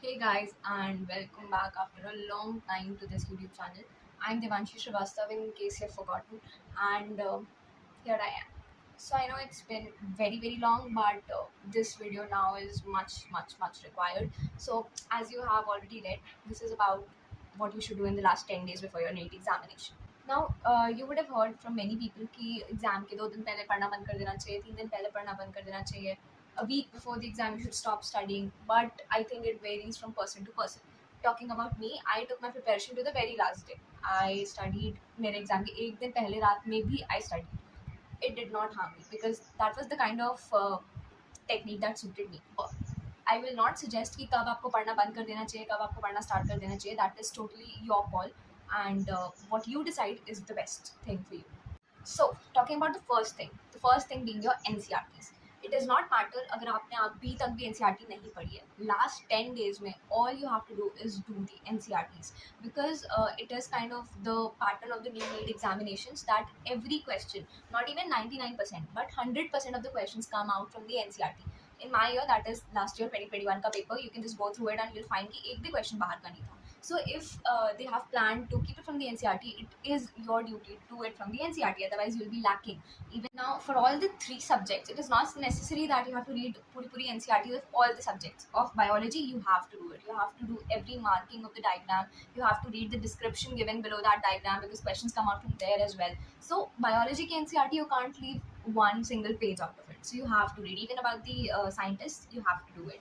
Hey guys, and welcome back after a long time to this YouTube channel. I'm Devanshi300 in case you've forgotten, and here I am. So I know it's been very long, but this video now is much required. So as you have already read, this is about what you should do in the last 10 days before your NEET examination. Now you would have heard from many people कि exam के 2 दिन पहले पढ़ना बंद कर देना चाहिए, 3 दिन पहले पढ़ना बंद कर देना चाहिए, a week before the exam you should stop studying, but I think it varies from person to person. Talking about me, I took my preparation to the very last day. I studied मेरे exam के एक दिन पहले रात में भी I studied. It did not harm me because that was the kind of technique that suited me. I will not suggest कि कब आपको पढ़ना बंद कर देना चाहिए, कब आपको पढ़ना स्टार्ट कर देना चाहिए. That is totally your call, and what you decide is the best thing for you. So talking about the first thing being your NCRTs. It does not matter अगर आपने अभी तक भी NCRT नहीं पढ़ी है. Last 10 days में all you have to do is do the NCRTs because it is kind of the pattern of the new NEET examinations that every question, not even 99%, but 100% of the questions come out from the NCRT. In my year, that is last year 2021 का paper, you can just go through it and you'll find कि एक भी question बाहर का नहीं था. So if they have planned to keep it from the NCRT, it is your duty to do it from the NCRT. Otherwise, you'll be lacking. Even now, for all the 3 subjects, it is not necessary that you have to read puri NCRT with all the subjects. Of biology, you have to do it. You have to do every marking of the diagram. You have to read the description given below that diagram because questions come out from there as well. So biology ke NCRT, you can't leave one single page out of it. So you have to read. Even about the scientists, you have to do it.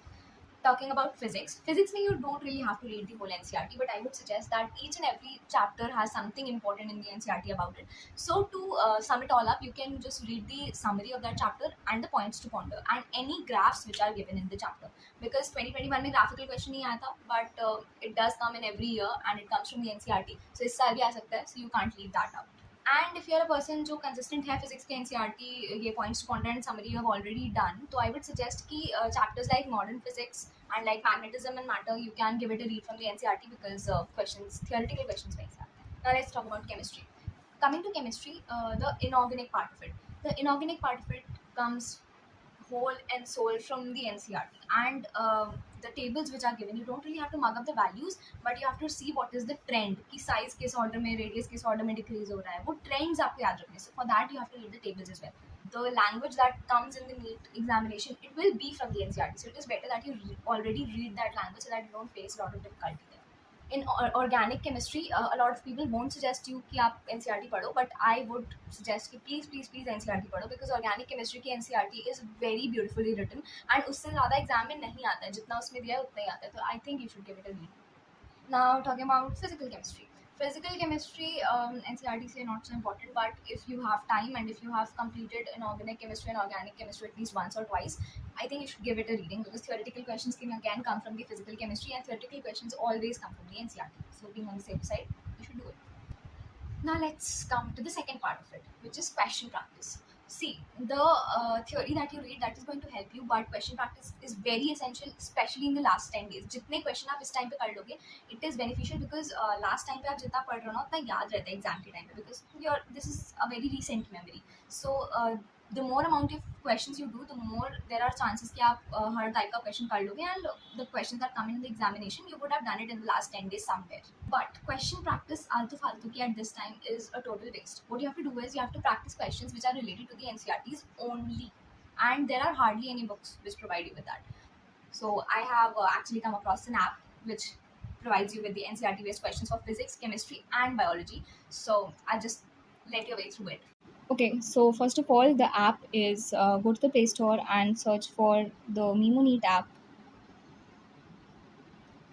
Talking about physics mean you don't really have to read the whole NCRT, but I would suggest that each and every chapter has something important in the NCRT about it. So to sum it all up, you can just read the summary of that chapter and the points to ponder and any graphs which are given in the chapter, because 2021 में graphical question नहीं आया था, but it does come in every year and it comes from the NCRT, so इस साल भी आ सकता है, so you can't leave that out. And if you're a person जो consistent है physics के NCRT ये points to ponder and summary you have already done, तो I would suggest कि chapters like modern physics and like magnetism and matter you can give it a read from the NCRT because theoretical questions वहीं से आते हैं. Now let's talk about chemistry. Coming to chemistry, the inorganic part of it. The inorganic part of it comes whole and soul from the NCRT, and the tables which are given, you don't really have to mug up the values, but you have to see what is the trend कि size किस order में, radius किस order में decrease हो रहा है, वो trends आपको याद रखने. So for that you have to read the tables as well. The language that comes in the NEET examination, it will be from the NCRT, so it is better that you already read that language so that you don't face a lot of difficulty there. In organic chemistry, a lot of people won't suggest you कि आप NCRT पढ़ो, but I would suggest कि please NCRT पढ़ो because organic chemistry की NCRT is very beautifully written and उससे ज़्यादा exam में नहीं आता है, जितना उसमें दिया है उतना ही आता है, तो I think you should give it a read. Now talking about physical chemistry. Physical chemistry, NCRT say not so important, but if you have time and if you have completed inorganic chemistry and organic chemistry at least once or twice, I think you should give it a reading because theoretical questions can again come from the physical chemistry and theoretical questions always come from the NCRT. So being on the safe side, you should do it. Now let's come to the second part of it, which is question practice. See, the theory that you read, that is going to help you, but question practice is very essential, especially in the last 10 days. जितने question आप इस time पे कर लोगे, it is beneficial because last time पे आप जितना पढ़ रहे हो ना उतना याद रहता है exam के time पे, because this is a very recent memory. So the more amount of questions you do, the more there are chances कि आप हर type का question कर लोगे, and the questions that come in the examination, you would have done it in the last 10 days somewhere. But question practice आलतू फालतू की at this time is a total waste. What you have to do is you have to practice questions which are related to the NCRTs only, and there are hardly any books which provide you with that. So I have actually come across an app which provides you with the NCRT based questions for physics, chemistry and biology. So I'll just let you way through it. Okay, so first of all, the app is go to the Play Store and search for the MemoNEET app.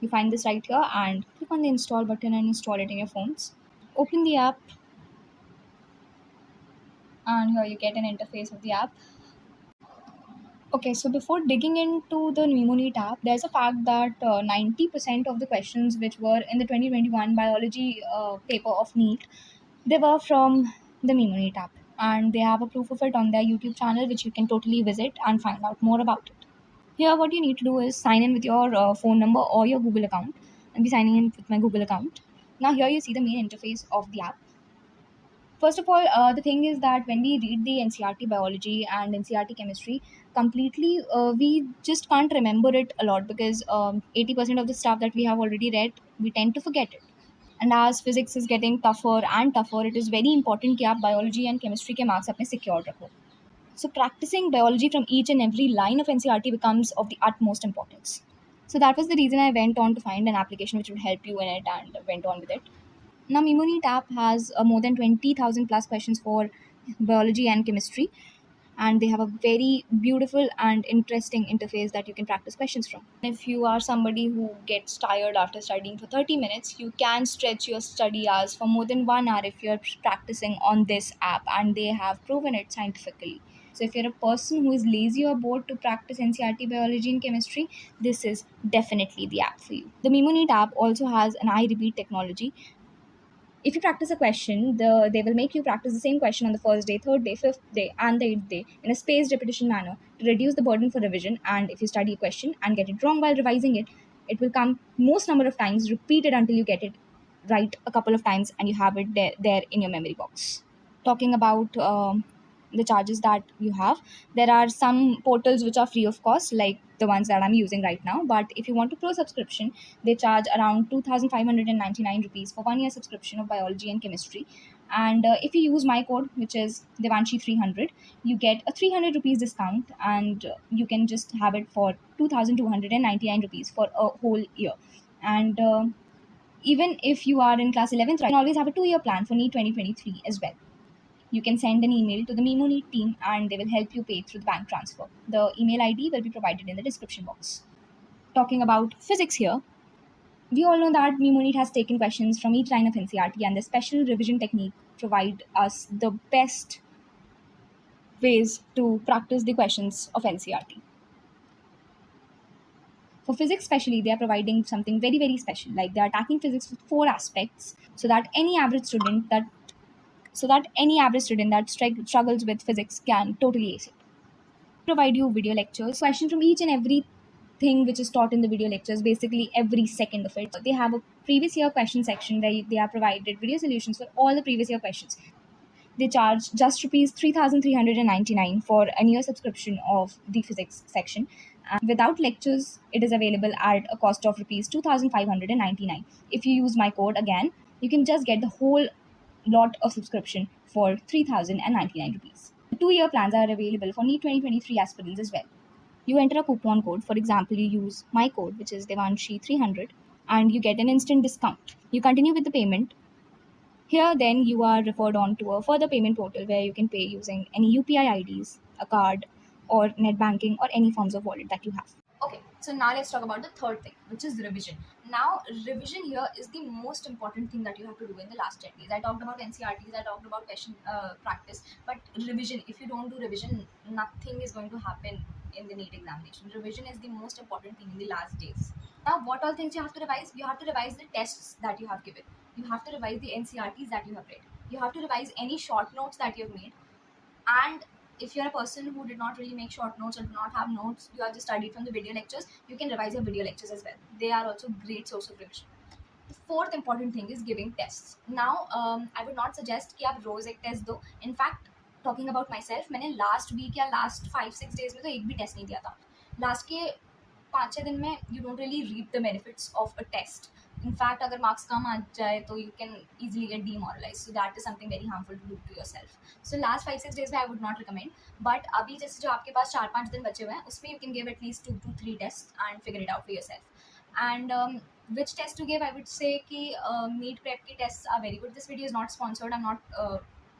You find this right here and click on the install button and install it in your phones. Open the app and here you get an interface of the app. Okay, so before digging into the MemoNEET app, there's a fact that 90% of the questions which were in the 2021 biology paper of NEET, they were from the MemoNEET app, and they have a proof of it on their YouTube channel which you can totally visit and find out more about it. Here what you need to do is sign in with your phone number or your Google account. I'll be signing in with my Google account. Now here you see the main interface of the app. First of all, the thing is that when we read the NCRT biology and NCRT chemistry completely, we just can't remember it a lot because 80% of the stuff that we have already read, we tend to forget it. And as physics is getting tougher and tougher, it is very important कि आप biology and chemistry के marks अपने secure रखो. So practicing biology from each and every line of NCRT becomes of the utmost importance. So that was the reason I went on to find an application which would help you in it and went on with it. Now, MemoNEET app has more than 20,000 plus questions for biology and chemistry, and they have a very beautiful and interesting interface that you can practice questions from. If you are somebody who gets tired after studying for 30 minutes, you can stretch your study hours for more than 1 hour if you're practicing on this app, and they have proven it scientifically. So, if you're a person who is lazy or bored to practice NCRT biology and chemistry, this is definitely the app for you. The MemoNEET app also has an I repeat technology. If you practice a question, they will make you practice the same question on the first day, third day, fifth day, and the eighth day in a spaced repetition manner to reduce the burden for revision. And if you study a question and get it wrong while revising it, it will come most number of times, repeated until you get it right a couple of times and you have it there in your memory box. Talking about the charges that you have, there are some portals which are free of cost, like the ones that I'm using right now. But if you want a pro subscription, they charge around 2,599 rupees for 1 year subscription of biology and chemistry. And if you use my code, which is Devanshi300, you get a 300 rupees discount, and you can just have it for 2,299 rupees for a whole year. And even if you are in class 11th, you can always have a 2 year plan for NEET 2023 as well. You can send an email to the MemoNEET team and they will help you pay through the bank transfer. The email ID will be provided in the description box. Talking about physics here, we all know that MemoNEET has taken questions from each line of NCRT, and the special revision technique provide us the best ways to practice the questions of NCRT. For physics especially, they are providing something very, very special, like they are attacking physics with 4 aspects so that any average student that struggles with physics can totally ace it. Provide you video lectures, question from each and every thing which is taught in the video lectures, basically every second of it. They have a previous year question section where they are provided video solutions for all the previous year questions. They charge just rupees 3,399 for a year subscription of the physics section. And without lectures, it is available at a cost of rupees 2,599. If you use my code again, you can just get the whole lot of subscription for 3,099 rupees. 2 year plans are available for NEET 2023 aspirants as well. You enter a coupon code. For example, you use my code, which is Devanshi300, and you get an instant discount. You continue with the payment. Here, then, you are referred on to a further payment portal where you can pay using any UPI IDs, a card, or net banking, or any forms of wallet that you have. Okay, so now let's talk about the third thing, which is revision. Now, revision here is the most important thing that you have to do in the last 10 days. I talked about NCRTs, I talked about question practice, but revision, if you don't do revision, nothing is going to happen in the NEET examination. Revision is the most important thing in the last days. Now, what all things you have to revise? You have to revise the tests that you have given. You have to revise the NCRTs that you have read. You have to revise any short notes that you have made. And if you're a person who did not really make short notes or do not have notes, you have just studied from the video lectures, you can revise your video lectures as well. They are also great source of revision. The fourth important thing is giving tests. Now, I would not suggest कि आप रोज एक test दो. In fact, talking about myself, मैंने last week या last 5-6 days में तो एक भी टेस्ट नहीं दिया था. Last के 5-6 दिन में you don't really reap the benefits of a test. In fact, अगर marks कम आ जाए तो you can easily get demoralized. So that is something very harmful to do to yourself. So last 5-6 days में I would not recommend. But अभी जैसे जो आपके पास 4-5 दिन बचे हुए हैं, उसमें you can give at least 2 to 3 tests and figure it out for yourself. And which test to give, I would say कि NEET prep की tests are very good. This video is not sponsored. I'm not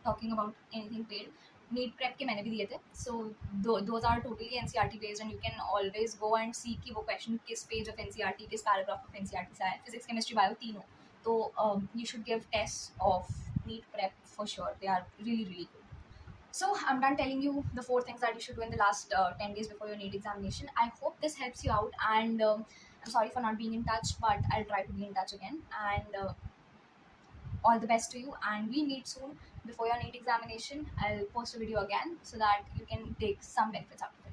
talking about anything paid. NEET prep के मैंने भी दिए थे. So those are totally NCRT based, and you can always go and see कि वो question किस page of NCRT, किस paragraph of NCRT से आया. Physics, chemistry, bio तीनों. तो you should give tests of NEET prep for sure. They are really, really good. So I'm done telling you the 4 things that you should do in the last 10 days before your NEET examination. I hope this helps you out, and I'm sorry for not being in touch, but I'll try to be in touch again. And all the best to you, and we meet soon before your NEET examination. I'll post a video again so that you can take some benefits out of it.